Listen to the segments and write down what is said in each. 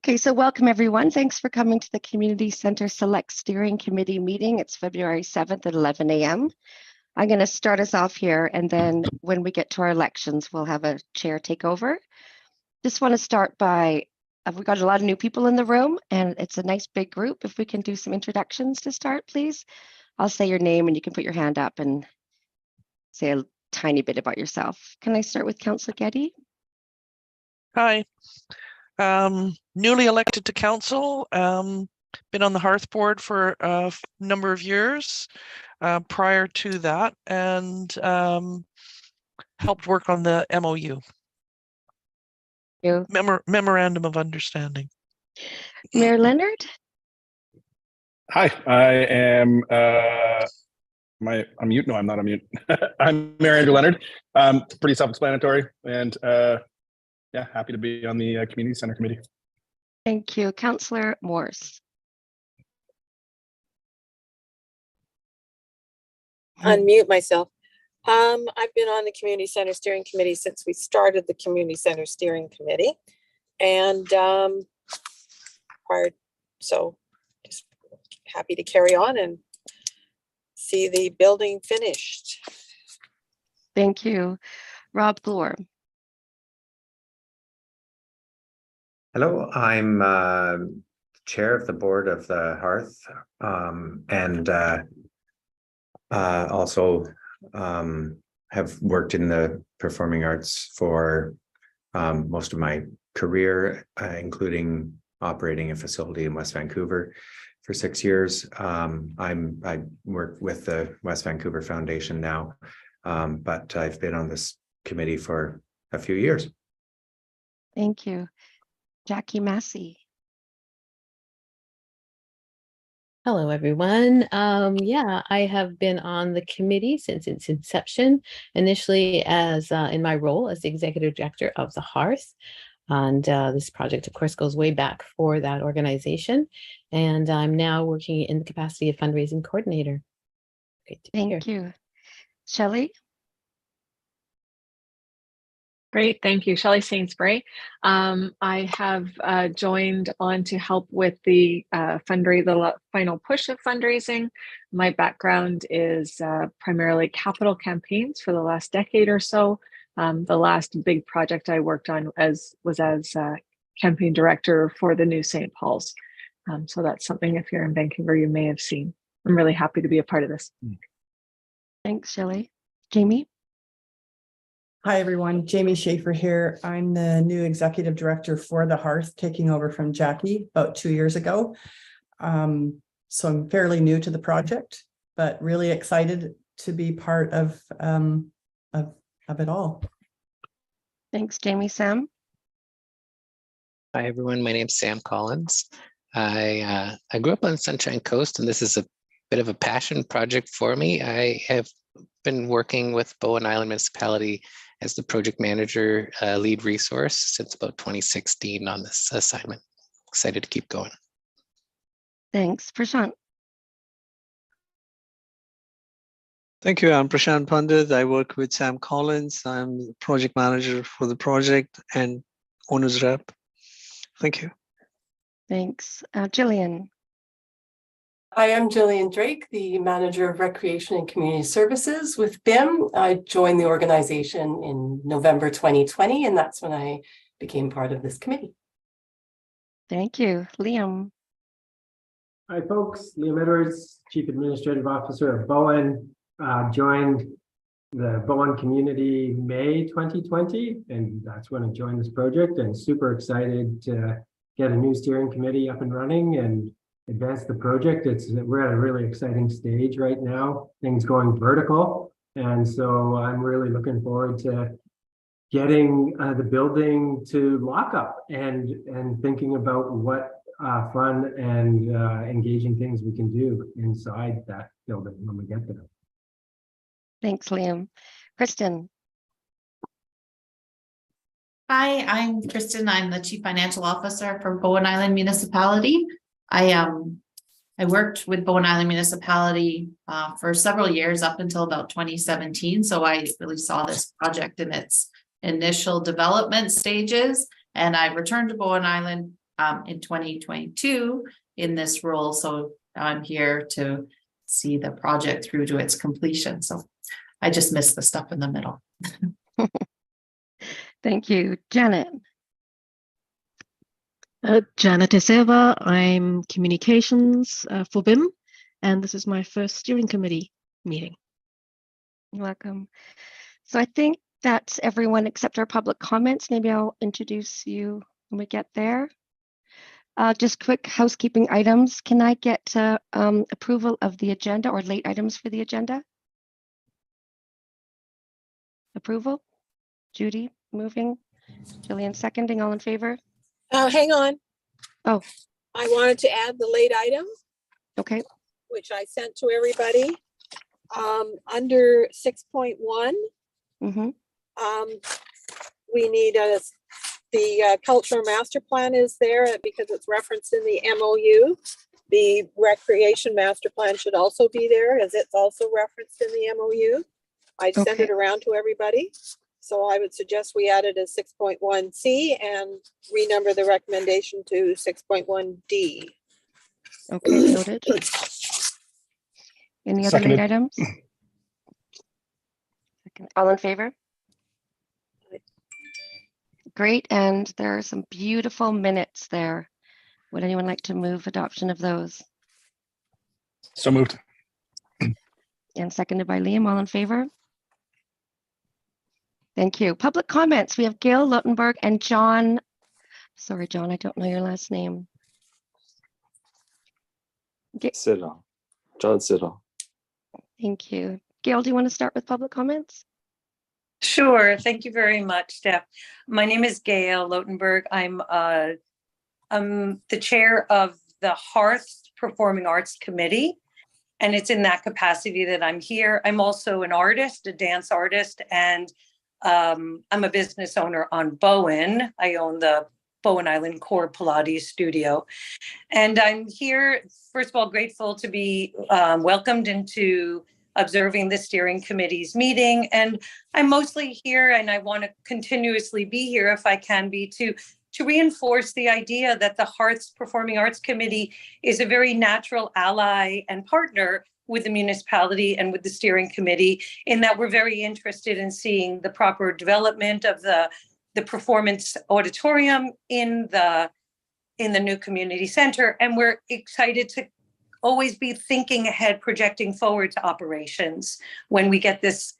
Okay, so welcome everyone. Thanks for coming to the Community Center Select Steering Committee meeting. It's February 7th at 11 a.m. I'm going to start us off here, and then when we get to our elections, we'll have a chair take over. Just want to start by, we've got a lot of new people in the room, and it's a nice big group. If we can do some introductions to start, please. I'll say your name, and you can put your hand up and say a tiny bit about yourself. Can I start with Councillor Getty? Hi. Newly elected to council, been on the Hearth board for a number of years prior to that, and helped work on the MOU. Memorandum of Understanding. Mayor Leonard? Hi, I am, I'm mute? No, I'm not on mute. I'm Mayor Andrew Leonard. Pretty self-explanatory, and yeah, happy to be on the Community Center Committee. Thank you. Councillor Morse. Unmute myself. I've been on the Community Center Steering Committee since we started the Community Center Steering Committee, and so just happy to carry on and see the building finished. Thank you. Rob Bloor. Hello, I'm chair of the board of the Hearth, and also have worked in the performing arts for most of my career, including operating a facility in West Vancouver for 6 years. I work with the West Vancouver Foundation now, but I've been on this committee for a few years. Thank you. Jackie Massey. Hello, everyone. Yeah, I have been on the committee since its inception, initially as in my role as the executive director of the Hearth. And this project, of course, goes way back for that organization. And I'm now working in the capacity of fundraising coordinator. Great to be here. Thank you. Shelley? Great, thank you. Shelley Sainsbury. I have joined on to help with the the final push of fundraising. My background is primarily capital campaigns for the last decade or so. The last big project I worked on was as campaign director for the new St. Paul's. So that's something, if you're in Vancouver, you may have seen. I'm really happy to be a part of this. Thanks, Shelley. Jamie? Hi, everyone. Jamie Schaefer here. I'm the new executive director for the Hearth, taking over from Jackie about 2 years ago. So I'm fairly new to the project, but really excited to be part of it all. Thanks, Jamie. Sam? Hi, everyone. My name's Sam Collins. I grew up on the Sunshine Coast, and this is a bit of a passion project for me. I have been working with Bowen Island Municipality as the project manager lead resource since about 2016 on this assignment. Excited to keep going. Thanks. Prashant? Thank you. I'm Prashant Pandit. I work with Sam Collins. I'm the project manager for the project and owner's rep. Thank you. Thanks. Jillian? Hi, I'm Jillian Drake, the Manager of Recreation and Community Services with BIM. I joined the organization in November 2020, and that's when I became part of this committee. Thank you. Liam? Hi, folks. Liam Edwards, Chief Administrative Officer of Bowen. Joined the Bowen community May 2020, and that's when I joined this project, and super excited to get a new steering committee up and running and advance the project. We're at a really exciting stage right now, things going vertical. And so I'm really looking forward to getting the building to lock up and thinking about what fun and engaging things we can do inside that building when we get there. Thanks, Liam. Kristen? Hi, I'm Kristen. I'm the Chief Financial Officer for Bowen Island Municipality. I worked with Bowen Island Municipality for several years up until about 2017. So I really saw this project in its initial development stages, and I returned to Bowen Island in 2022 in this role. So I'm here to see the project through to its completion. So I just missed the stuff in the middle. Thank you. Janet. Janet De Silva. I'm communications for BIM, and this is my first steering committee meeting. You're welcome. So I think that's everyone except our public comments. Maybe I'll introduce you when we get there. Just quick housekeeping items. Can I get approval of the agenda or late items for the agenda? Approval? Judy moving, Jillian seconding, all in favor? Hang on. Oh. I wanted to add the late item. Okay. Which I sent to everybody. Under 6.1, we need the cultural master plan is there because it's referenced in the MOU. The recreation master plan should also be there as it's also referenced in the MOU. I sent it around to everybody. So I would suggest we add it as 6.1C and renumber the recommendation to 6.1D. Okay, noted. Any other late items? All in favor? Great, and there are some beautiful minutes there. Would anyone like to move adoption of those? So moved. And seconded by Liam, all in favor? Thank you. Public comments. We have Gail Lautenberg and John. Sorry, John, I don't know your last name. Siddall. John Siddall. Thank you. Gail, do you want to start with public comments? Sure. Thank you very much, Steph. My name is Gail Lautenberg. I'm the chair of the Hearth Performing Arts Committee, and it's in that capacity that I'm here. I'm also an artist, a dance artist, and I'm a business owner on Bowen. I own the Bowen Island Core Pilates studio. And I'm here, first of all, grateful to be welcomed into observing the steering committee's meeting. And I'm mostly here, and I want to continuously be here if I can be, to reinforce the idea that the Hearth's Performing Arts Committee is a very natural ally and partner with the municipality and with the steering committee, in that we're very interested in seeing the proper development of the performance auditorium in the new community center. And we're excited to always be thinking ahead, projecting forward to operations. When we get this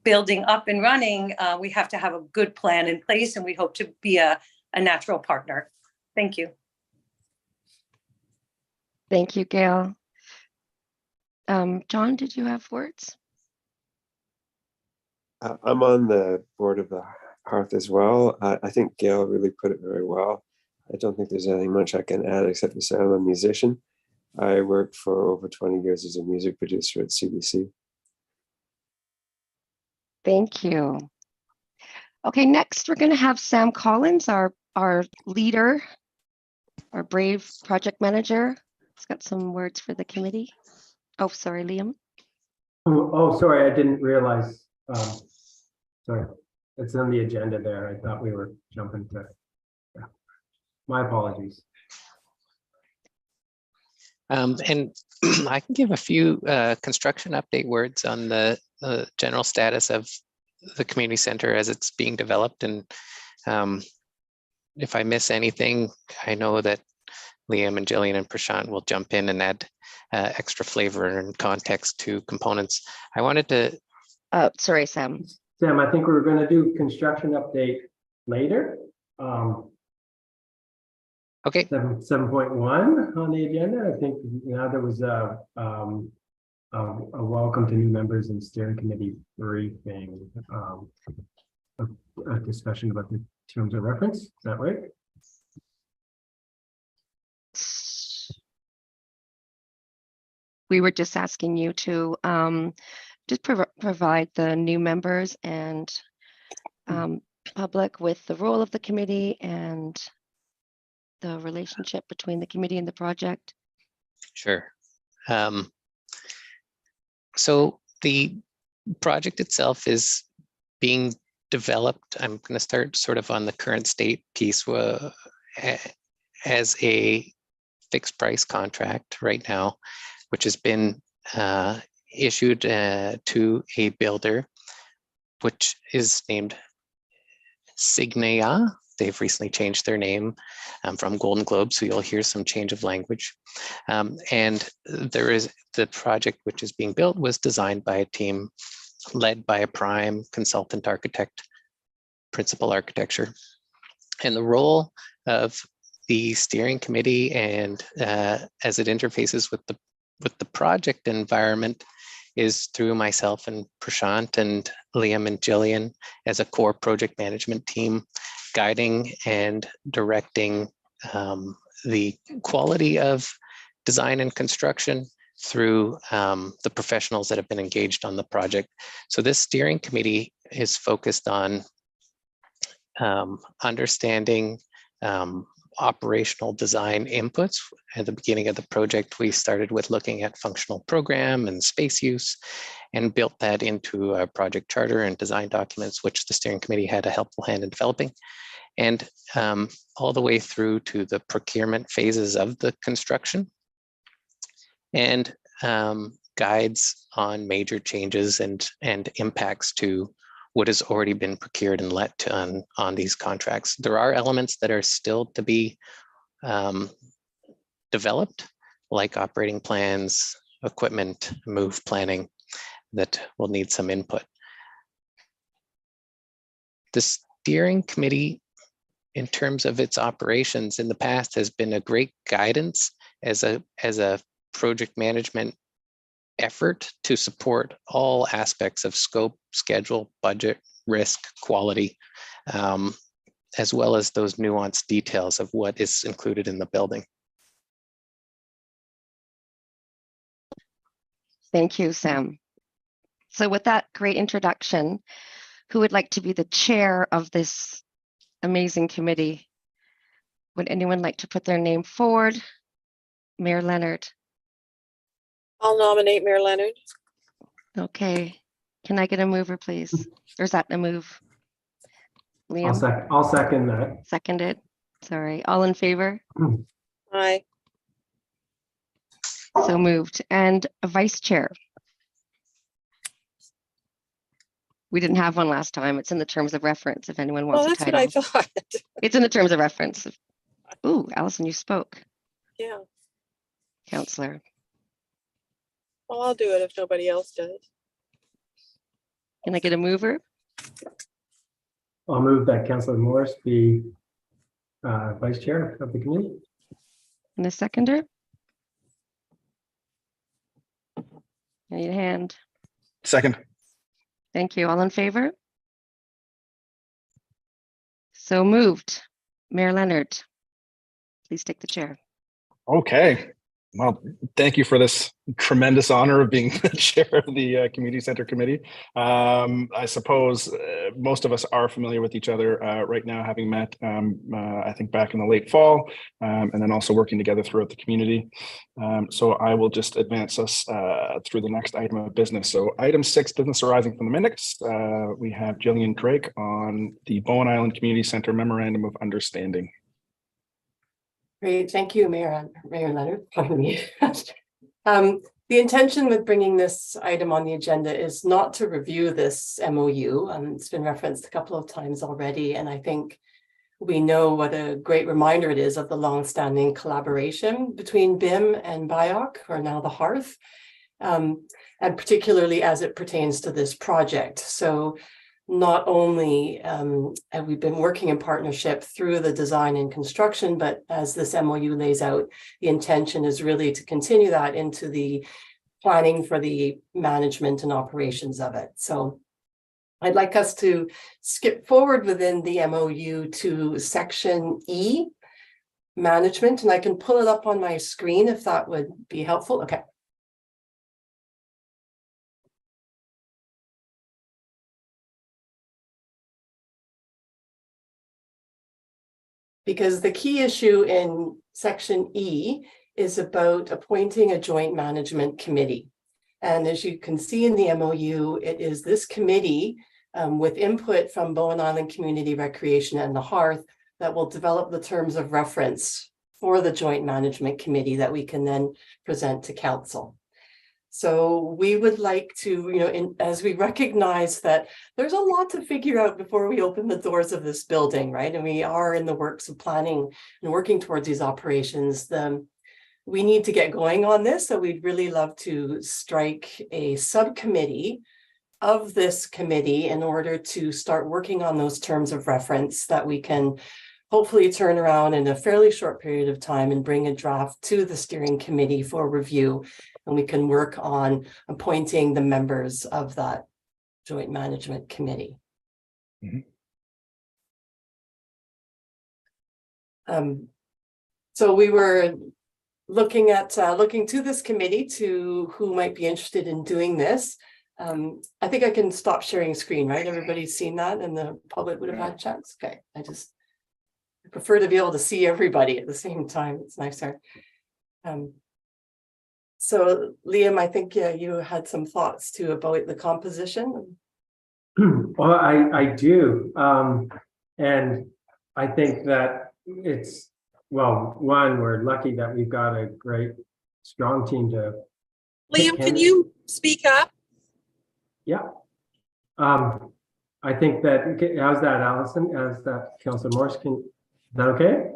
building up and running, we have to have a good plan in place, and we hope to be a natural partner. Thank you. Thank you, Gail. John, did you have words? I'm on the board of the Hearth as well. I think Gail really put it very well. I don't think there's anything much I can add except to say I'm a musician. I worked for over 20 years as a music producer at CBC. Thank you. Okay, next we're going to have Sam Collins, our leader, our brave project manager. He's got some words for the committee. Oh, sorry, Liam. Oh, sorry, I didn't realize. Sorry, it's on the agenda there. I thought we were jumping to. Yeah. My apologies. And I can give a few construction update words on the general status of the community center as it's being developed. And if I miss anything, I know that Liam and Jillian and Prashant will jump in and add extra flavor and context to components. I wanted to. Sorry, Sam. Sam, I think we were going to do construction update later. Okay. 7.1 on the agenda. I think now there was a welcome to new members in steering committee briefing, a discussion about the terms of reference. Is that right? We were just asking you to just provide the new members and public with the role of the committee and the relationship between the committee and the project. Sure. So the project itself is being developed. I'm going to start sort of on the current state piece. as a fixed price contract right now, which has been issued to a builder, which is named Signia. They've recently changed their name from Golden Globe, so you'll hear some change of language. And there is the project which is being built was designed by a team led by a prime consultant architect, principal architecture. And the role of the steering committee and as it interfaces with the project environment is through myself and Prashant and Liam and Jillian as a core project management team, guiding and directing the quality of design and construction through the professionals that have been engaged on the project. So this steering committee is focused on understanding operational design inputs. At the beginning of the project, we started with looking at functional program and space use and built that into a project charter and design documents, which the steering committee had a helpful hand in developing. And all the way through to the procurement phases of the construction and guides on major changes and impacts to what has already been procured and let to on these contracts. There are elements that are still to be developed, like operating plans, equipment, move planning, that will need some input. The steering committee, in terms of its operations in the past, has been a great guidance as a project management effort to support all aspects of scope, schedule, budget, risk, quality, as well as those nuanced details of what is included in the building. Thank you, Sam. So with that great introduction, who would like to be the chair of this amazing committee? Would anyone like to put their name forward? Mayor Leonard. I'll nominate Mayor Leonard. Okay. Can I get a mover, please? Or is that a move? Liam? I'll second that. Seconded. Sorry. All in favor? Aye. So moved. And a vice chair. We didn't have one last time. It's in the terms of reference if anyone wants Well, a that's what I title. thought. It's in the terms of reference. Ooh, Allison, you spoke. Yeah. Counselor. Well, I'll do it if nobody else does. Can I get a mover? I'll move that Councillor Morris be vice chair of the committee. And a seconder? I need a hand. Second. Thank you. All in favor? So moved. Mayor Leonard, please take the chair. Okay. Well, thank you for this tremendous honor of being the chair of the Community Center Committee. I suppose most of us are familiar with each other right now, having met, I think, back in the late fall, and then also working together throughout the community. So I will just advance us through the next item of business. So item 6, business arising from the minutes. We have Jillian Drake on the Bowen Island Community Center Memorandum of Understanding. Great, thank you, Mayor Leonard. Pardon me. The intention with bringing this item on the agenda is not to review this MOU. It's been referenced a couple of times already, and I think we know what a great reminder it is of the long-standing collaboration between BIM and BIOC, or now the Hearth, and particularly as it pertains to this project. So not only have we been working in partnership through the design and construction, but as this MOU lays out, the intention is really to continue that into the planning for the management and operations of it. So I'd like us to skip forward within the MOU to section E, management, and I can pull it up on my screen if that would be helpful. Okay. Because the key issue in section E is about appointing a joint management committee. And as you can see in the MOU, it is this committee with input from Bowen Island Community Recreation and the Hearth that will develop the terms of reference for the Joint Management Committee that we can then present to council. So we would like to, as we recognize that there's a lot to figure out before we open the doors of this building, right? And we are in the works of planning and working towards these operations. We need to get going on this. So we'd really love to strike a subcommittee of this committee in order to start working on those terms of reference that we can hopefully turn around in a fairly short period of time and bring a draft to the steering committee for review. And we can work on appointing the members of that Joint Management Committee. So we were looking to this committee to who might be interested in doing this. I think I can stop sharing screen, right? Everybody's seen that and the public would have had a chance. Okay, I prefer to be able to see everybody at the same time. It's nicer. So Liam, I think you had some thoughts too about the composition. Well, I do. And I think that it's, well, one, we're lucky that we've got a great, strong team to. Liam, can you speak up? Yeah. I think that, how's that, Allison? As that Councillor Morse, is that okay?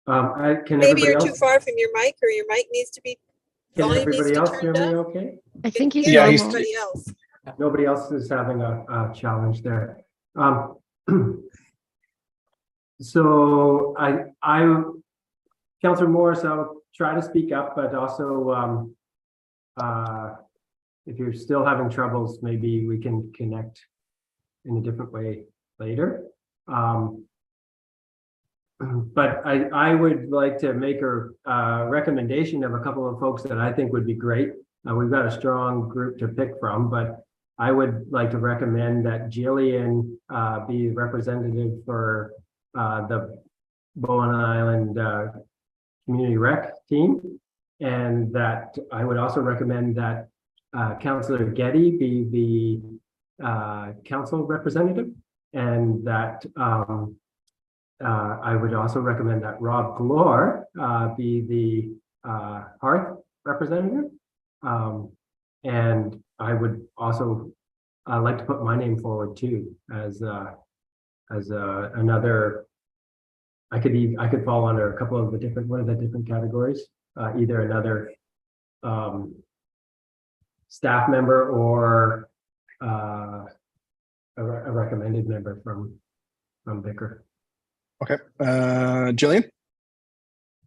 Can Maybe everybody you're else, too far from your mic, or your mic needs to be. can volume needs everybody to else turn hear me down. okay? I think he's Yeah, normal. everybody else. Nobody else is having a challenge there. So Councillor Morris, I'll try to speak up, but also if you're still having troubles, maybe we can connect in a different way later. But I would like to make a recommendation of a couple of folks that I think would be great. We've got a strong group to pick from, but I would like to recommend that Jillian be representative for the Bowen Island Community Rec team. And that I would also recommend that Councillor Getty be the council representative. And that I would also recommend that Rob Glore be the Hearth representative. And I would also like to put my name forward too as another. I could fall under a couple of the different, what are the different categories? Either another staff member or a recommended member from Vicar. Okay, Jillian.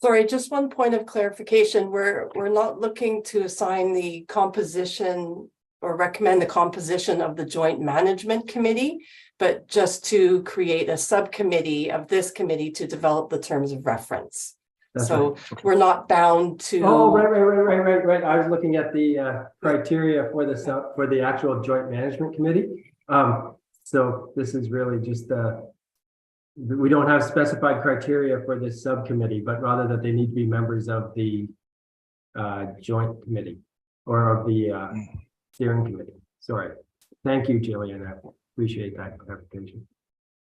Sorry, just one point of clarification. We're not looking to assign the composition or recommend the composition of the Joint Management Committee, but just to create a subcommittee of this committee to develop the terms of reference. That's so right. We're not bound to. Oh, right. I was looking at the criteria for the actual Joint Management Committee. So this is really just we don't have specified criteria for this subcommittee, but rather that they need to be members of the joint committee or of the steering committee. Sorry. Thank you, Jillian. I appreciate that clarification.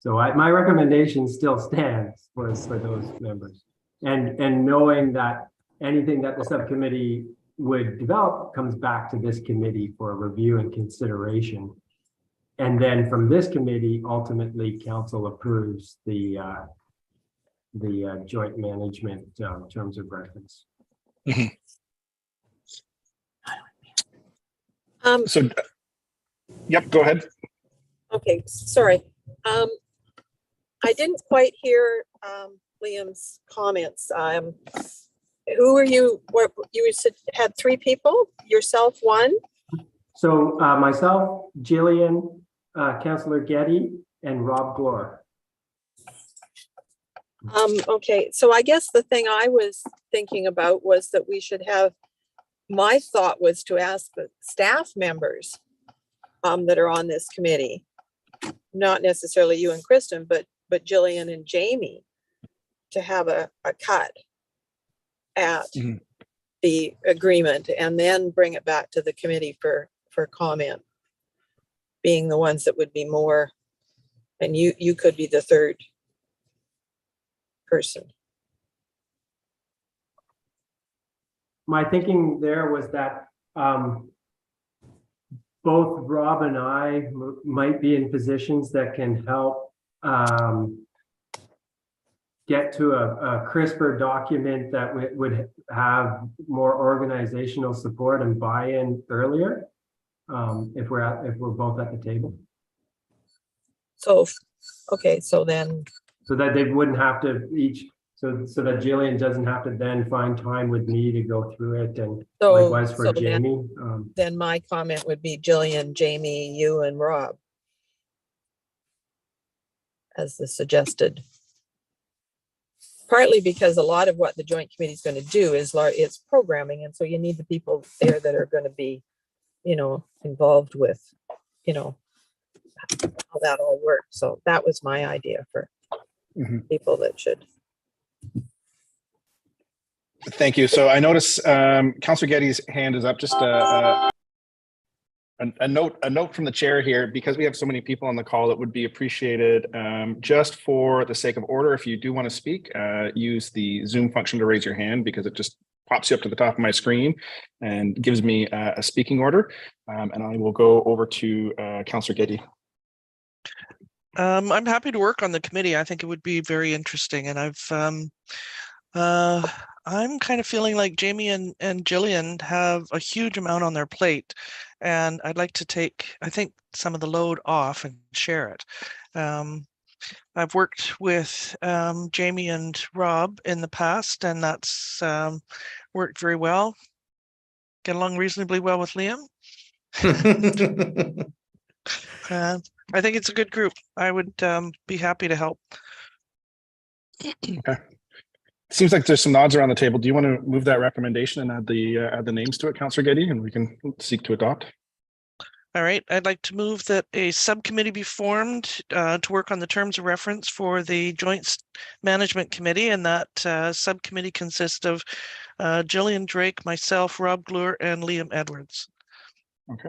So my recommendation still stands for those members. And knowing that anything that the subcommittee would develop comes back to this committee for review and consideration. And then from this committee, ultimately, council approves the joint management terms of reference. So, yep, go ahead. Okay, sorry. I didn't quite hear Liam's comments. Who are you? What you said had three people? Yourself, one? So myself, Jillian, Councillor Getty, and Rob Glore. Okay, so I guess the thing I was thinking about was that we should have, my thought was to ask the staff members that are on this committee, not necessarily you and Kristen, but Jillian and Jamie, to have a cut at the agreement and then bring it back to the committee for comment, being the ones that would be more, and you could be the third person. My thinking there was that both Rob and I might be in positions that can help get to a crisper document that would have more organizational support and buy-in earlier, if we're both at the table. So, okay, so then. So that they wouldn't have to each, so that Jillian doesn't have to then find time with me to go through it, and likewise for Jamie. Then my comment would be Jillian, Jamie, you and Rob as the suggested. Partly because a lot of what the joint committee is going to do is it's programming. And so you need the people there that are going to be, you know, involved with, you know, how that all works. So that was my idea for people that should. Thank you. So I notice Councillor Getty's hand is up. Just a note from the chair here, because we have so many people on the call, it would be appreciated, just for the sake of order, if you do want to speak, use the Zoom function to raise your hand, because it just pops you up to the top of my screen and gives me a speaking order. And I will go over to Councillor Getty. I'm happy to work on the committee. I think it would be very interesting, and I'm kind of feeling like Jamie and Jillian have a huge amount on their plate, and I'd like to take, I think, some of the load off and share it. I've worked with Jamie and Rob in the past, and that's worked very well. Get along reasonably well with Liam. I think it's a good group. I would be happy to help. Okay. Seems like there's some nods around the table. Do you want to move that recommendation and add the names to it, Councillor Getty, and we can seek to adopt? All right. I'd like to move that a subcommittee be formed to work on the terms of reference for the Joint Management Committee, and that subcommittee consists of Jillian Drake, myself, Rob Glure, and Liam Edwards. Okay.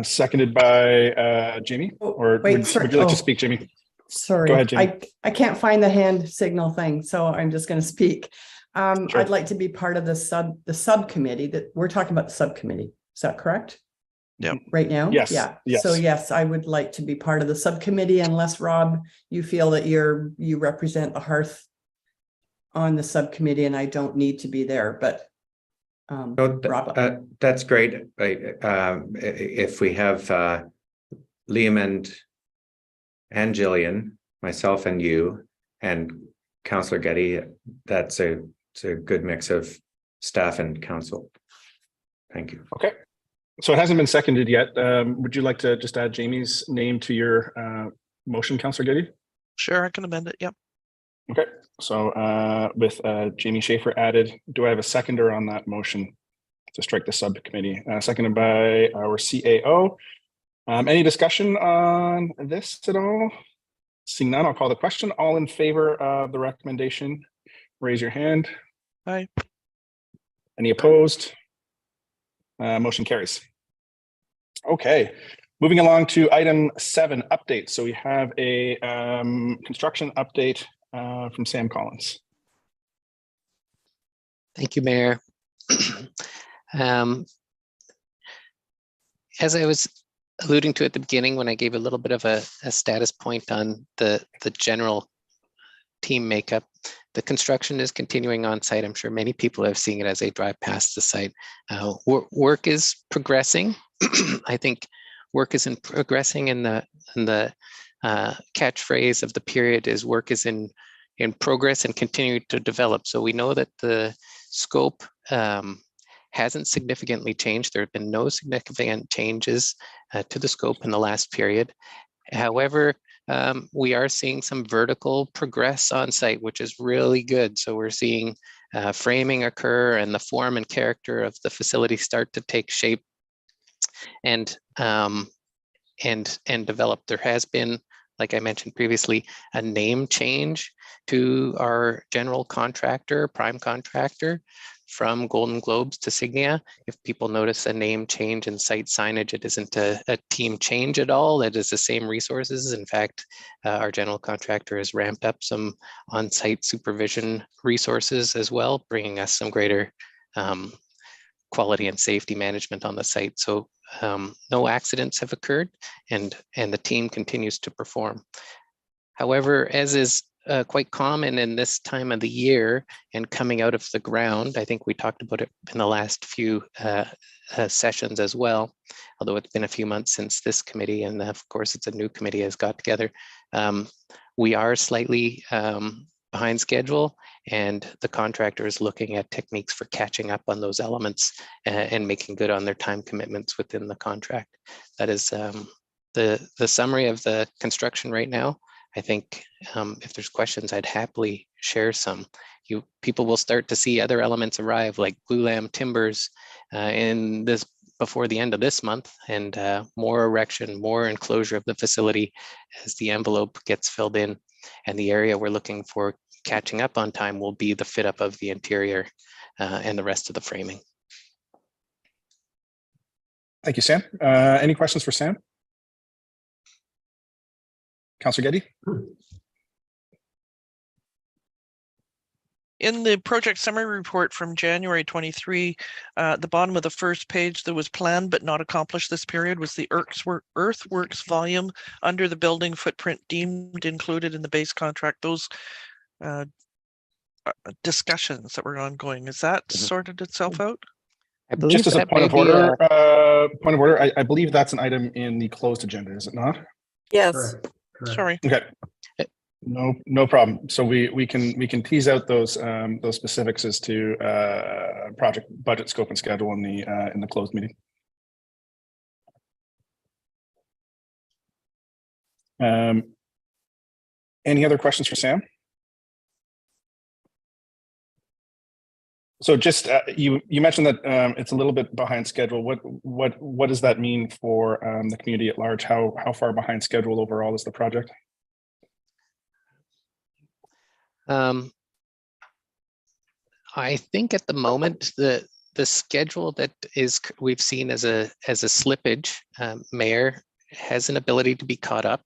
Seconded by Jamie. Or wait, would you like to speak, Jamie? Sorry, Go ahead, Jamie. I can't find the hand signal thing, so I'm just going to speak. Sure. I'd like to be part of the subcommittee that we're talking about. The subcommittee, is that correct? Yeah. Right now? Yes. Yeah. Yes. So yes, I would like to be part of the subcommittee, unless Rob, you feel that you represent the Hearth on the subcommittee and I don't need to be there, but Rob. That's great. If we have Liam and Jillian, myself and you, and Councillor Getty, it's a good mix of staff and council. Thank you. Okay. So it hasn't been seconded yet. Would you like to just add Jamie's name to your motion, Councillor Getty? Sure, I can amend it. Yep. Okay. So with Jamie Schaefer added, do I have a seconder on that motion to strike the subcommittee? Seconded by our CAO. Any discussion on this at all? Seeing none, I'll call the question. All in favor of the recommendation, raise your hand. Aye. Any opposed? Motion carries. Okay, moving along to item 7, updates. So we have a construction update from Sam Collins. Thank you, Mayor. As I was alluding to at the beginning, when I gave a little bit of a status point on the general team makeup, the construction is continuing on site. I'm sure many people have seen it as they drive past the site. Work is progressing. I think work is progressing, and the catchphrase of the period is work is in progress and continuing to develop. So we know that the scope hasn't significantly changed. There have been no significant changes to the scope in the last period. However, we are seeing some vertical progress on site, which is really good. So we're seeing framing occur and the form and character of the facility start to take shape and develop. There has been like I mentioned previously, a name change to our general contractor, prime contractor, from Golden Globes to Signia. If people notice a name change in site signage, it isn't a team change at all. It is the same resources. In fact, our general contractor has ramped up some on-site supervision resources as well, bringing us some greater quality and safety management on the site. So no accidents have occurred, and the team continues to perform. However, as is quite common in this time of the year and coming out of the ground, I think we talked about it in the last few sessions as well, although it's been a few months since this committee, and of course it's a new committee has got together. We are slightly behind schedule, and the contractor is looking at techniques for catching up on those elements and making good on their time commitments within the contract. That is the summary of the construction right now. I think if there's questions, I'd happily share some. People will start to see other elements arrive, like glulam timbers before the end of this month, and more erection, more enclosure of the facility as the envelope gets filled in. And the area we're looking for catching up on time will be the fit up of the interior and the rest of the framing. Thank you, Sam. Any questions for Sam? Councillor Getty? In the project summary report from January 23, the bottom of the first page, that was planned but not accomplished this period was the earthworks volume under the building footprint deemed included in the base contract. Those discussions that were ongoing, has that sorted itself out? Just as a point of order, I believe that's an item in the closed agenda, is it not? Yes. Correct. Sorry. Okay. No problem. So we can tease out those specifics as to project budget, scope, and schedule in the closed meeting. Any other questions for Sam? So just you mentioned that it's a little bit behind schedule. What does that mean for the community at large? How far behind schedule overall is the project? I think at the moment the schedule that we've seen as a slippage, Mayor has an ability to be caught up,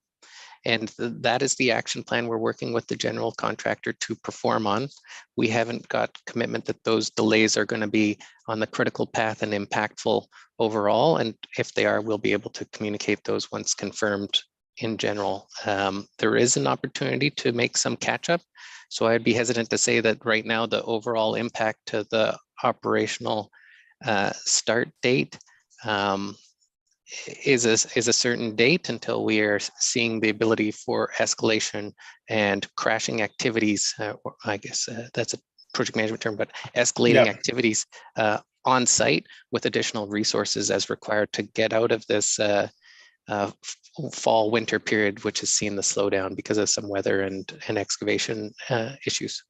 and that is the action plan we're working with the general contractor to perform on. We haven't got commitment that those delays are going to be on the critical path and impactful overall, and if they are, we'll be able to communicate those once confirmed in general. There is an opportunity to make some catch up. So I'd be hesitant to say that right now the overall impact to the operational start date is a certain date until we are seeing the ability for escalation and crashing activities. Or I guess that's a project management term, but escalating activities on site with additional resources as required to get out of this fall winter period, which has seen the slowdown because of some weather and excavation issues.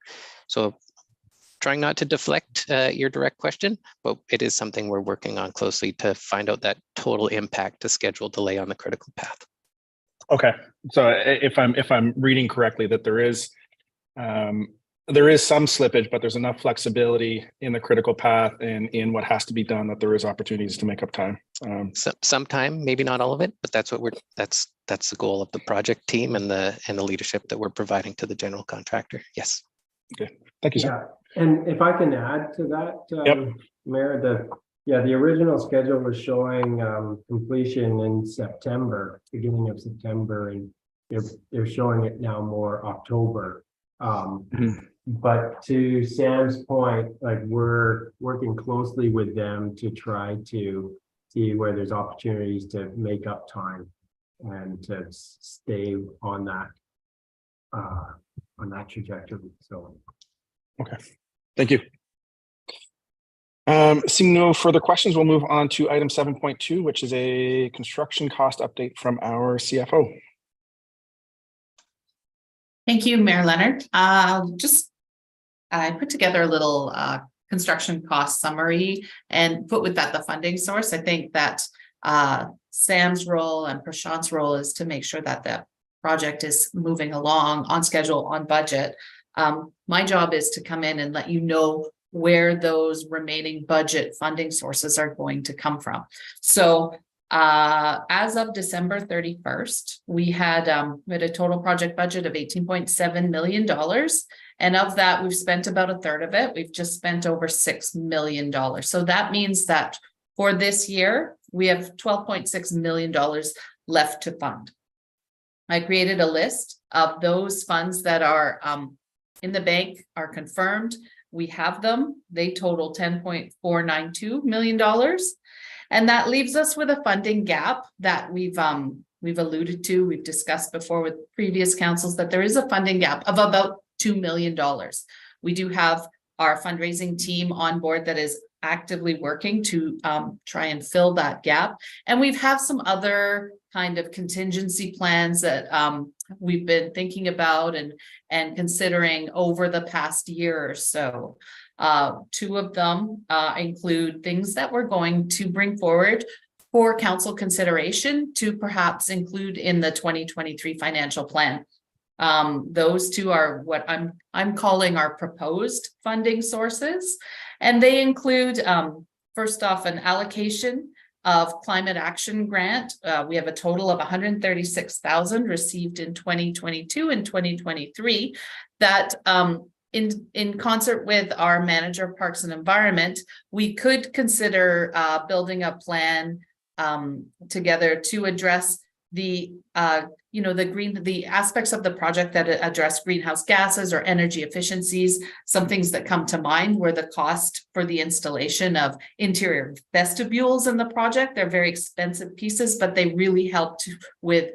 So trying not to deflect your direct question, but it is something we're working on closely to find out that total impact to schedule delay on the critical path. Okay, so if I'm reading correctly, that there is some slippage, but there's enough flexibility in the critical path and in what has to be done that there is opportunities to make up time. Sometime, maybe not all of it, but that's what that's the goal of the project team and the leadership that we're providing to the general contractor. Yes. Okay, thank you, sir. Yeah, and if I can add to that, Mayor, the original schedule was showing completion in September, beginning of September, and they're showing it now more October. But to Sam's point, like, we're working closely with them to try to see where there's opportunities to make up time and to stay on that trajectory. So okay, thank you. Seeing no further questions, we'll move on to item 7.2, which is a construction cost update from our CFO. Thank you, Mayor Leonard. I put together a little construction cost summary and put with that the funding source. I think that Sam's role and Prashant's role is to make sure that the project is moving along on schedule, on budget. My job is to come in and let you know where those remaining budget funding sources are going to come from. So as of December 31st, we had a total project budget of $18.7 million. And of that, we've spent about a third of it. We've just spent over $6 million. So that means that for this year, we have $12.6 million left to fund. I created a list of those funds that are in the bank, are confirmed. We have them. They total $10.492 million. And that leaves us with a funding gap that we've alluded to, we've discussed before with previous councils, that there is a funding gap of about $2 million. We do have our fundraising team on board that is actively working to try and fill that gap. And we've have some other kind of contingency plans that we've been thinking about and considering over the past year or so. Two of them include things that we're going to bring forward for council consideration to perhaps include in the 2023 financial plan. Those two are what I'm calling our proposed funding sources. And they include, first off, an allocation of climate action grant. We have a total of $136,000 received in 2022 and 2023 that in concert with our manager of Parks and Environment, we could consider building a plan together to address the the aspects of the project that address greenhouse gases or energy efficiencies. Some things that come to mind were the cost for the installation of interior vestibules in the project. They're very expensive pieces, but they really helped with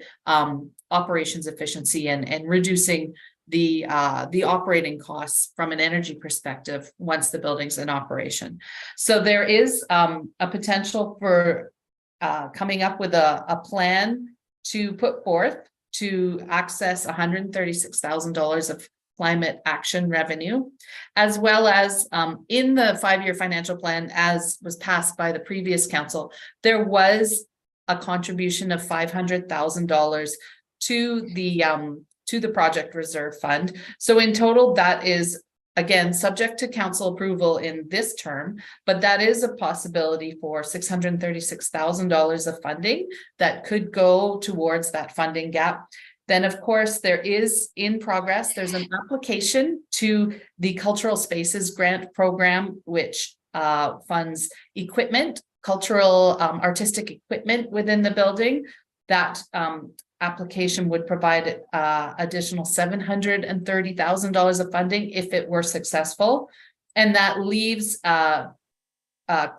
operations efficiency and reducing the operating costs from an energy perspective once the building's in operation. So there is a potential for coming up with a plan to put forth to access $136,000 of climate action revenue, as well as in the 5-year financial plan, as was passed by the previous council, there was a contribution of $500,000 to the project reserve fund. So in total, that is, again, subject to council approval in this term, but that is a possibility for $636,000 of funding that could go towards that funding gap. Then, of course, there is in progress, there's an application to the Cultural Spaces Grant Program, which funds equipment, cultural artistic equipment within the building. That application would provide additional $730,000 of funding if it were successful. And that leaves a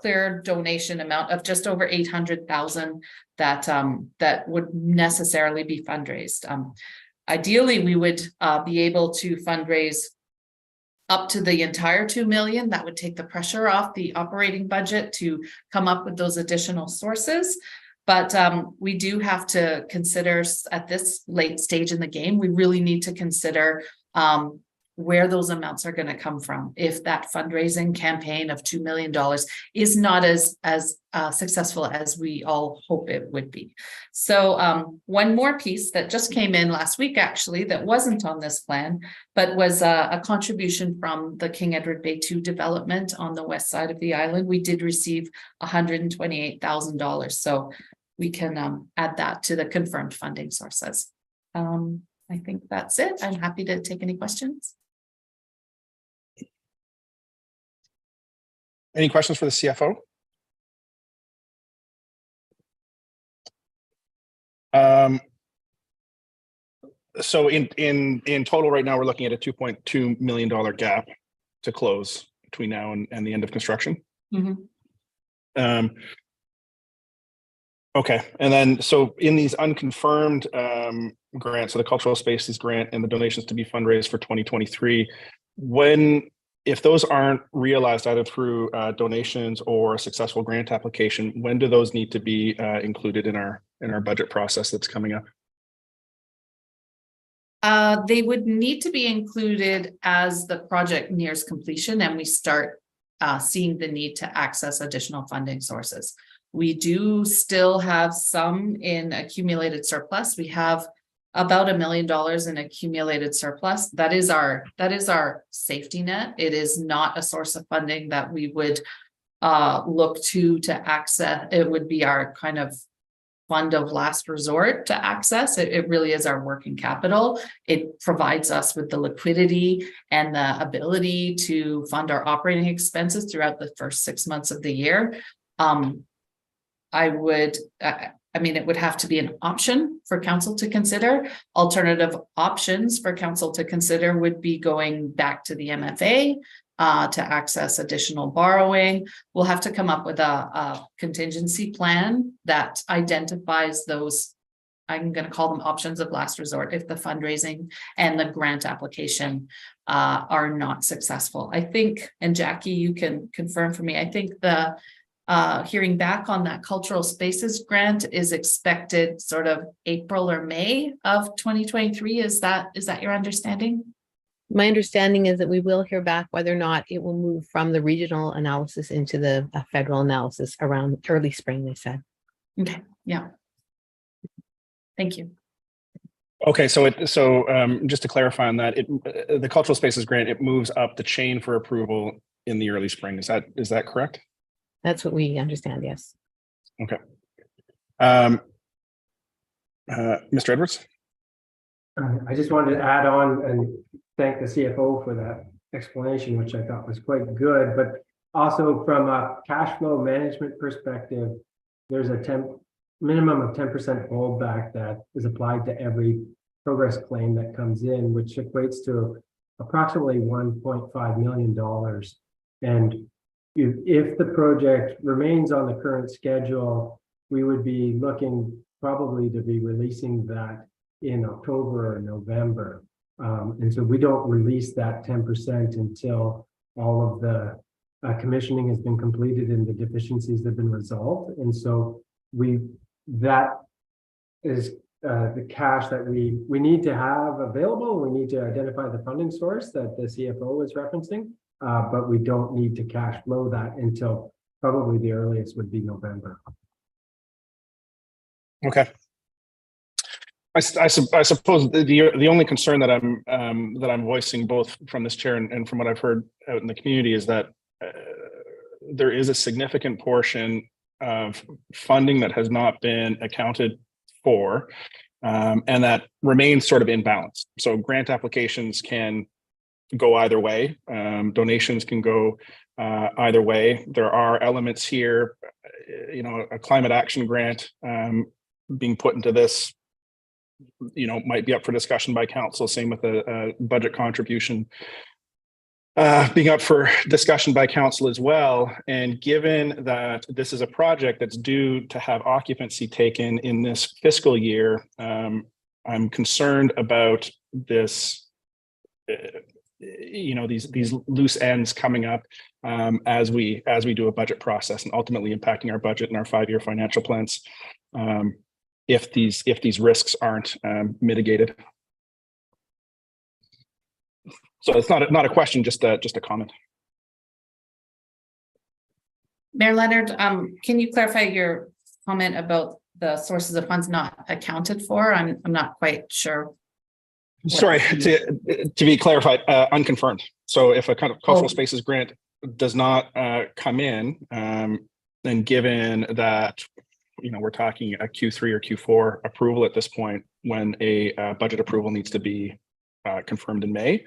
clear donation amount of just over $800,000 that would necessarily be fundraised. Ideally, we would be able to fundraise up to the entire $2 million. That would take the pressure off the operating budget to come up with those additional sources. But we do have to consider at this late stage in the game, we really need to consider where those amounts are going to come from if that fundraising campaign of $2 million is not as successful as we all hope it would be. So one more piece that just came in last week, actually, that wasn't on this plan, but was a contribution from the King Edward Bay 2 development on the west side of the island. We did receive $128,000. So we can add that to the confirmed funding sources. I think that's it. I'm happy to take any questions. Any questions for the CFO? So in total right now, we're looking at a $2.2 million gap to close between now and the end of construction. Mm-hmm. Okay, and then so in these unconfirmed grants, so the Cultural Spaces grant and the donations to be fundraised for 2023, if those aren't realized either through donations or a successful grant application, when do those need to be included in our budget process that's coming up? They would need to be included as the project nears completion and we start seeing the need to access additional funding sources. We do still have some in accumulated surplus. We have about $1 million in accumulated surplus. That is our safety net. It is not a source of funding that we would look to access. It would be our kind of fund of last resort to access. It really is our working capital. It provides us with the liquidity and the ability to fund our operating expenses throughout the first 6 months of the year. It would have to be an option for council to consider. Alternative options for council to consider would be going back to the MFA to access additional borrowing. We'll have to come up with a contingency plan that identifies those, I'm going to call them options of last resort, if the fundraising and the grant application are not successful. I think, and Jackie, you can confirm for me, I think the hearing back on that cultural spaces grant is expected sort of April or May of 2023. Is that your understanding? My understanding is that we will hear back whether or not it will move from the regional analysis into the federal analysis around early spring, they said. Okay, yeah. Thank you. Okay, so just to clarify on that, the cultural spaces grant, it moves up the chain for approval in the early spring. Is that correct? That's what we understand, yes. Okay. Mr. Edwards? I just wanted to add on and thank the CFO for that explanation, which I thought was quite good. But also from a cash flow management perspective, there's a minimum of 10% holdback that is applied to every progress claim that comes in, which equates to approximately $1.5 million. And if the project remains on the current schedule, we would be looking probably to be releasing that in October or November. And so we don't release that 10% until all of the commissioning has been completed and the deficiencies have been resolved. And so that is the cash that we need to have available. We need to identify the funding source that the CFO is referencing, but we don't need to cash flow that until probably the earliest would be November. Okay. I suppose the only concern that I'm voicing both from this chair and from what I've heard out in the community is that there is a significant portion of funding that has not been accounted for and that remains sort of in balance. So grant applications can go either way. Donations can go either way. There are elements here, a climate action grant being put into this, might be up for discussion by council. Same with a budget contribution being up for discussion by council as well. And given that this is a project that's due to have occupancy taken in this fiscal year, I'm concerned about this, these loose ends coming up as we do a budget process and ultimately impacting our budget and our 5-year financial plans. If these risks aren't mitigated. So it's not a question, just a comment. Mayor Leonard, can you clarify your comment about the sources of funds not accounted for? I'm not quite sure. Sorry, to be clarified, unconfirmed. So if a kind of cultural spaces grant does not come in, then given that we're talking a Q3 or Q4 approval at this point, when a budget approval needs to be confirmed in May,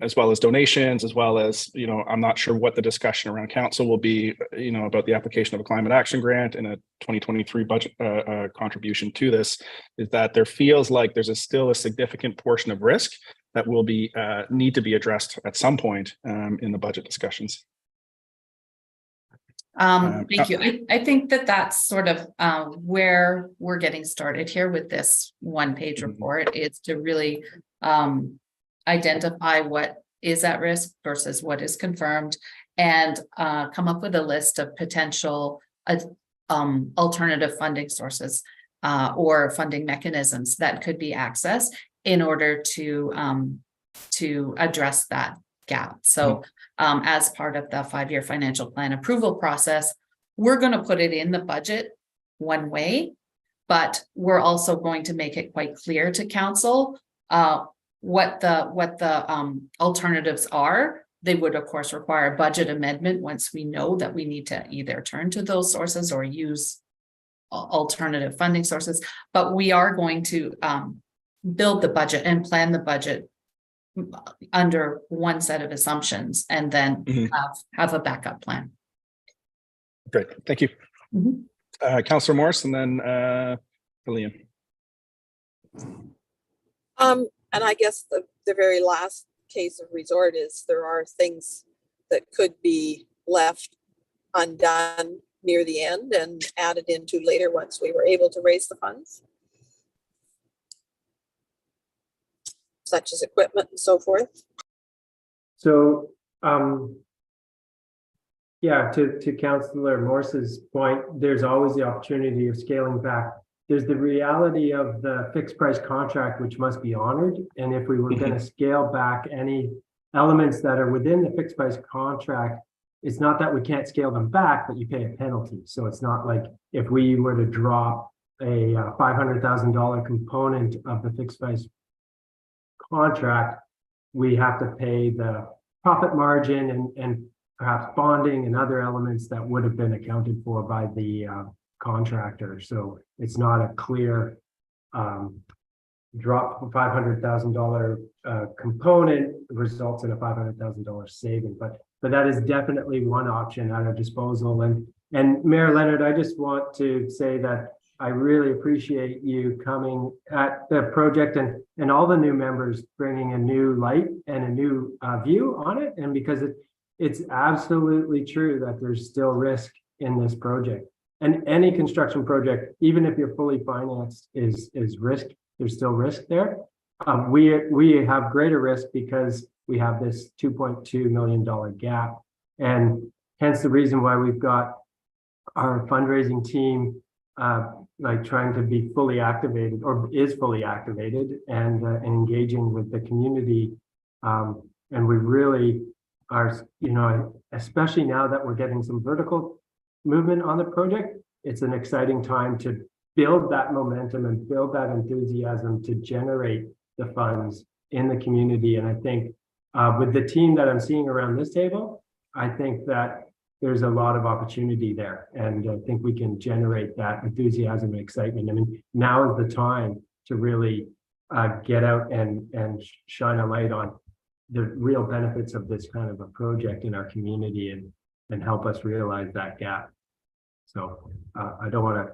as well as donations, as well as, I'm not sure what the discussion around council will be, about the application of a climate action grant and a 2023 budget contribution to this, is that there feels like there's still a significant portion of risk that will be need to be addressed at some point in the budget discussions. Thank you. I think that's sort of where we're getting started here with this one-page report. It's to really identify what is at risk versus what is confirmed, and come up with a list of potential alternative funding sources or funding mechanisms that could be accessed in order to address that gap. So as part of the 5-year financial plan approval process, we're going to put it in the budget one way, but we're also going to make it quite clear to council what the alternatives are. They would, of course, require a budget amendment once we know that we need to either turn to those sources or use alternative funding sources. But we are going to build the budget and plan the budget under one set of assumptions, and then have a backup plan. Great, thank you. Councillor Morris, and then Liam. And I guess the very last case of resort is there are things that could be left undone near the end and added into later once we were able to raise the funds, such as equipment and so forth. So, yeah, to Councillor Morse's point, there's always the opportunity of scaling back. There's the reality of the fixed price contract, which must be honored. And if we were going to scale back any elements that are within the fixed price contract, it's not that we can't scale them back, but you pay a penalty. So it's not like if we were to drop a $500,000 component of the fixed price contract, we have to pay the profit margin and perhaps bonding and other elements that would have been accounted for by the contractor. So it's not a clear drop of $500,000 component results in a $500,000 saving, but that is definitely one option at our disposal. And Mayor Leonard, I just want to say that I really appreciate you coming at the project and all the new members bringing a new light and a new view on it. And because it's absolutely true that there's still risk in this project. And any construction project, even if you're fully financed, is risk. There's still risk there. We have greater risk because we have this $2.2 million gap. And hence the reason why we've got our fundraising team like trying to be fully activated, or is fully activated, and engaging with the community. And we really are, you know, especially now that we're getting some vertical movement on the project, it's an exciting time to build that momentum and build that enthusiasm to generate the funds in the community. And I think with the team that I'm seeing around this table, I think that there's a lot of opportunity there. And I think we can generate that enthusiasm and excitement. I mean, now is the time to really get out and shine a light on the real benefits of this kind of a project in our community and help us realize that gap. So I don't want to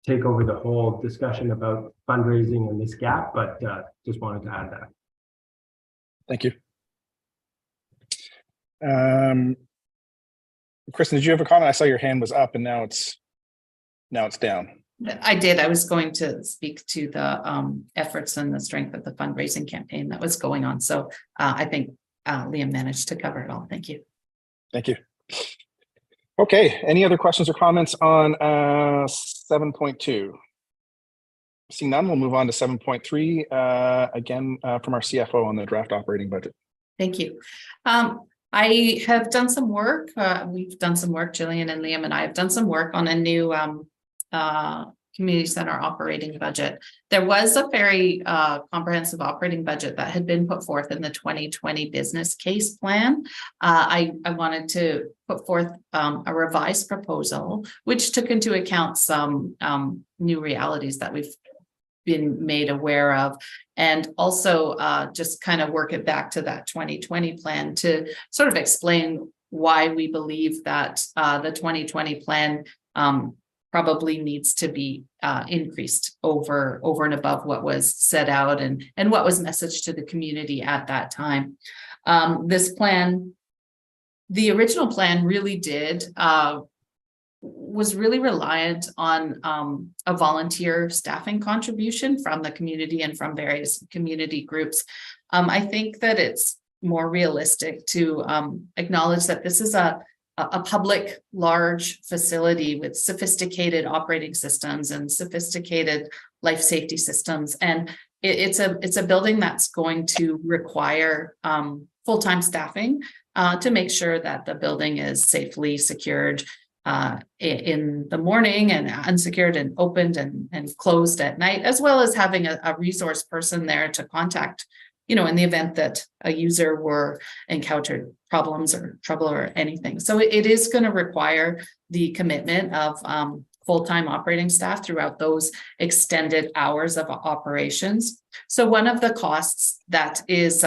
take over the whole discussion about fundraising and this gap, but just wanted to add that. Thank you. Kristen, did you have a comment? I saw your hand was up and now it's down. I did. I was going to speak to the efforts and the strength of the fundraising campaign that was going on. So I think Liam managed to cover it all. Thank you. Thank you. Okay, any other questions or comments on 7.2? Seeing none, we'll move on to 7.3, again, from our CFO on the draft operating budget. Thank you. I have done some work. We've done some work, Jillian and Liam and I have done some work on a new community center operating budget. There was a very comprehensive operating budget that had been put forth in the 2020 business case plan. I wanted to put forth a revised proposal, which took into account some new realities that we've been made aware of, and also just kind of work it back to that 2020 plan to sort of explain why we believe that the 2020 plan probably needs to be increased over and above what was set out and what was messaged to the community at that time. This plan, the original plan really was really reliant on a volunteer staffing contribution from the community and from various community groups. I think that it's more realistic to acknowledge that this is a public large facility with sophisticated operating systems and sophisticated life safety systems. And it's a building that's going to require full-time staffing to make sure that the building is safely secured in the morning and unsecured and opened and closed at night, as well as having a resource person there to contact, in the event that a user were encountered problems or trouble or anything. So it is going to require the commitment of full-time operating staff throughout those extended hours of operations. So one of the costs that is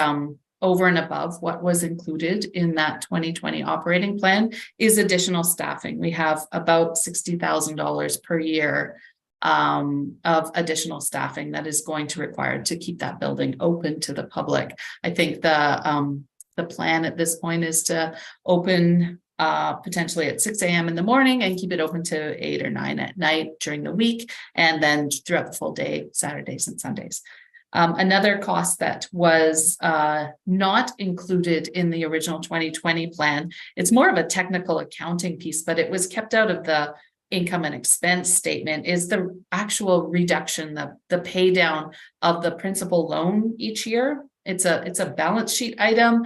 over and above what was included in that 2020 operating plan is additional staffing. We have about $60,000 per year of additional staffing that is going to require to keep that building open to the public. I think the plan at this point is to open potentially at 6 a.m. in the morning and keep it open to 8 or 9 at night during the week, and then throughout the full day, Saturdays and Sundays. Another cost that was not included in the original 2020 plan, it's more of a technical accounting piece, but it was kept out of the income and expense statement, is the actual reduction, the pay down of the principal loan each year. It's a balance sheet item.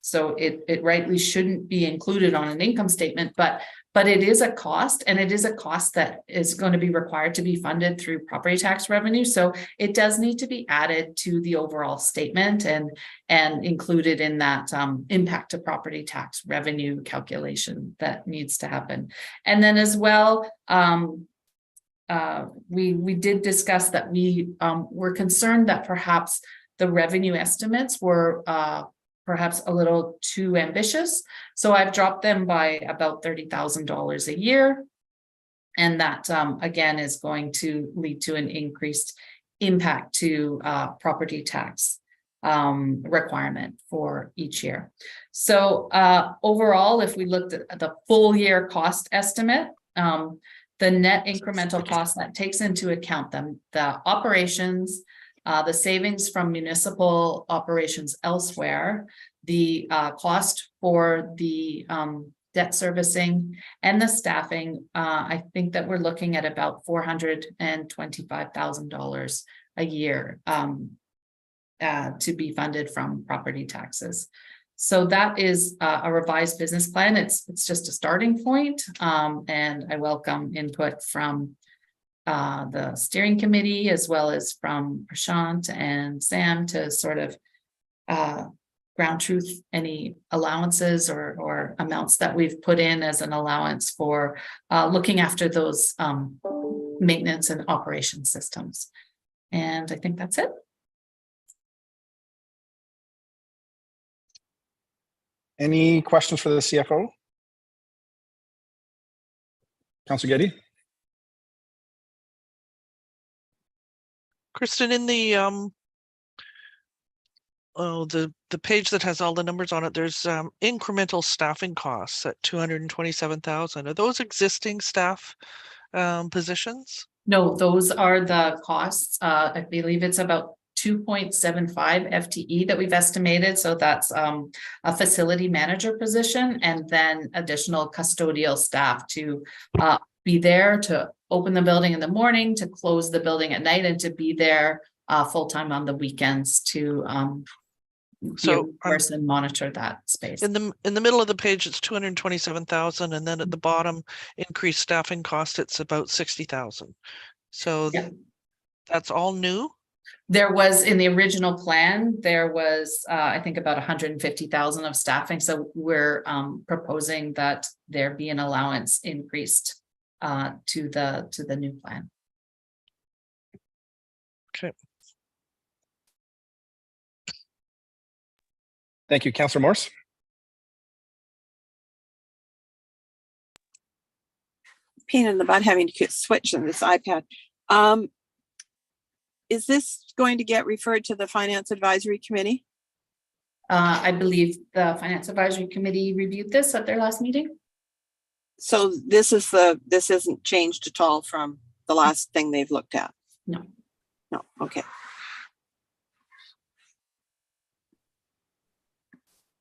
So it rightly shouldn't be included on an income statement, but it is a cost, and it is a cost that is going to be required to be funded through property tax revenue. So it does need to be added to the overall statement and included in that impact to property tax revenue calculation that needs to happen. And then as well, we did discuss that we were concerned that perhaps the revenue estimates were perhaps a little too ambitious. So I've dropped them by about $30,000 a year. And that, again, is going to lead to an increased impact to property tax requirement for each year. So overall, if we looked at the full year cost estimate, the net incremental cost that takes into account the operations, the savings from municipal operations elsewhere, the cost for the debt servicing and the staffing, I think that we're looking at about $425,000 a year to be funded from property taxes. So that is a revised business plan. It's just a starting point, and I welcome input from the steering committee, as well as from Prashant and Sam, to sort of ground truth any allowances or amounts that we've put in as an allowance for looking after those maintenance and operation systems. And I think that's it. Any questions for the CFO? Councilor Getty? Kristen, in the the page that has all the numbers on it, there's incremental staffing costs at $227,000. Are those existing staff positions? No, those are the costs. I believe it's about 2.75 FTE that we've estimated. So that's a facility manager position, and then additional custodial staff to be there to open the building in the morning, to close the building at night, and to be there full-time on the weekends to and monitor that space. In the middle of the page, it's 227,000, and then at the bottom, increased staffing cost, it's about 60,000. So yeah, that's all new. There was, in the original plan, there was I think about 150,000 of staffing. So we're proposing that there be an allowance increased to the new plan. Okay. Thank you, Councillor Morse. Pain in the butt having to switch on this iPad. Is this going to get referred to the Finance Advisory Committee? I believe the Finance Advisory Committee reviewed this at their last meeting. So this isn't changed at all from the last thing they've looked at? No. No, okay.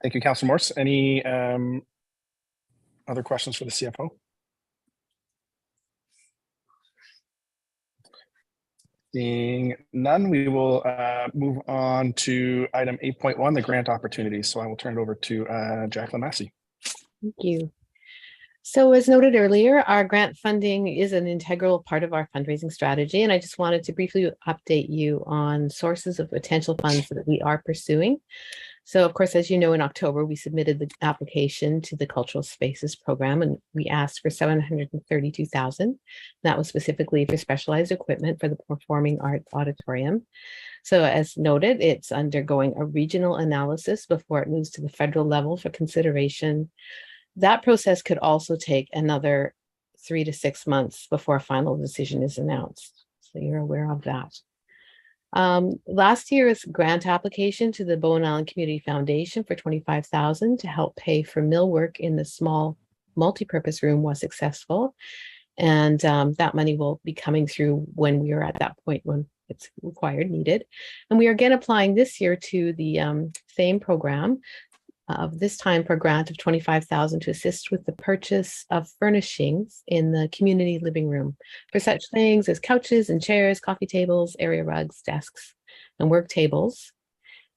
Thank you, Councillor Morse. Any other questions for the CFO? Seeing none, we will move on to item 8.1, the grant opportunities. So I will turn it over to Jacqueline Massey. Thank you. So as noted earlier, our grant funding is an integral part of our fundraising strategy, and I just wanted to briefly update you on sources of potential funds that we are pursuing. So of course, as you know, in October, we submitted the application to the Cultural Spaces Program, and we asked for $732,000. That was specifically for specialized equipment for the Performing Arts Auditorium. So as noted, it's undergoing a regional analysis before it moves to the federal level for consideration. That process could also take another 3 to 6 months before a final decision is announced. So you're aware of that. Last year's grant application to the Bowen Island Community Foundation for $25,000 to help pay for millwork in the small multipurpose room was successful. And that money will be coming through when we are at that point when it's required, needed. And we are again applying this year to the same program, this time for a grant of $25,000 to assist with the purchase of furnishings in the community living room for such things as couches and chairs, coffee tables, area rugs, desks, and work tables.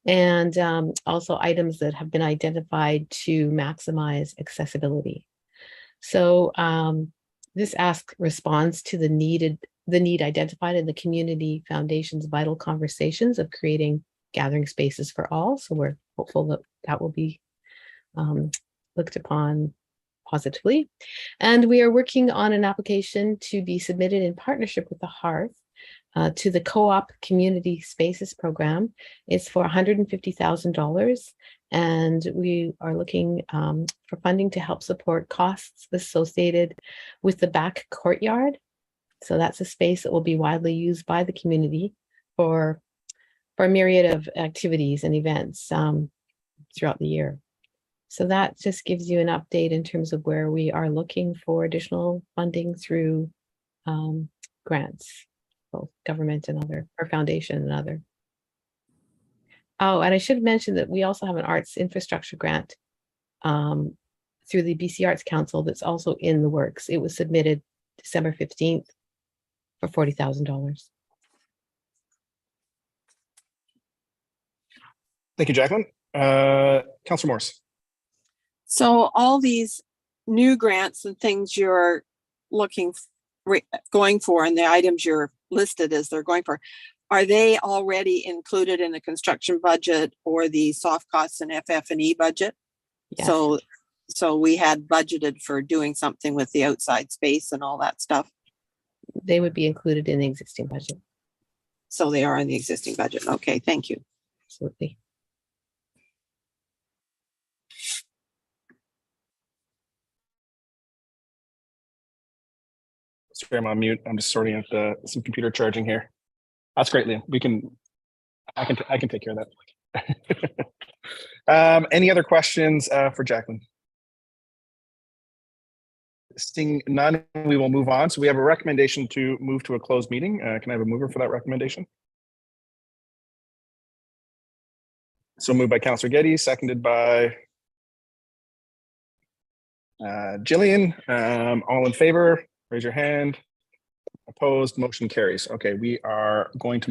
And also items that have been identified to maximize accessibility. So this ask responds to the need identified in the Community Foundation's vital conversations of creating gathering spaces for all. So we're hopeful that that will be looked upon positively. And we are working on an application to be submitted in partnership with the Hearth to the Co-op Community Spaces Program. It's for $150,000. And we are looking for funding to help support costs associated with the back courtyard. So that's a space that will be widely used by the community for a myriad of activities and events throughout the year. So that just gives you an update in terms of where we are looking for additional funding through grants, both government and other, or foundation and other. Oh, and I should mention that we also have an arts infrastructure grant through the BC Arts Council that's also in the works. It was submitted December 15th for $40,000. Thank you, Jacqueline. Councillor Morse. So all these new grants and things you're going for, and the items you're listed as they're going for, are they already included in the construction budget or the soft costs and FF&E budget? Yes. So we had budgeted for doing something with the outside space and all that stuff. They would be included in the existing budget. So they are in the existing budget. Okay, thank you. Absolutely. Sorry, I'm on mute. I'm just sorting out some computer charging here. That's great, Liam. I can take care of that. Any other questions for Jacqueline? Seeing none, we will move on. So we have a recommendation to move to a closed meeting. Can I have a mover for that recommendation? So moved by Councillor Getty, seconded by Jillian. All in favor, raise your hand. Opposed, motion carries. Okay, we are going to move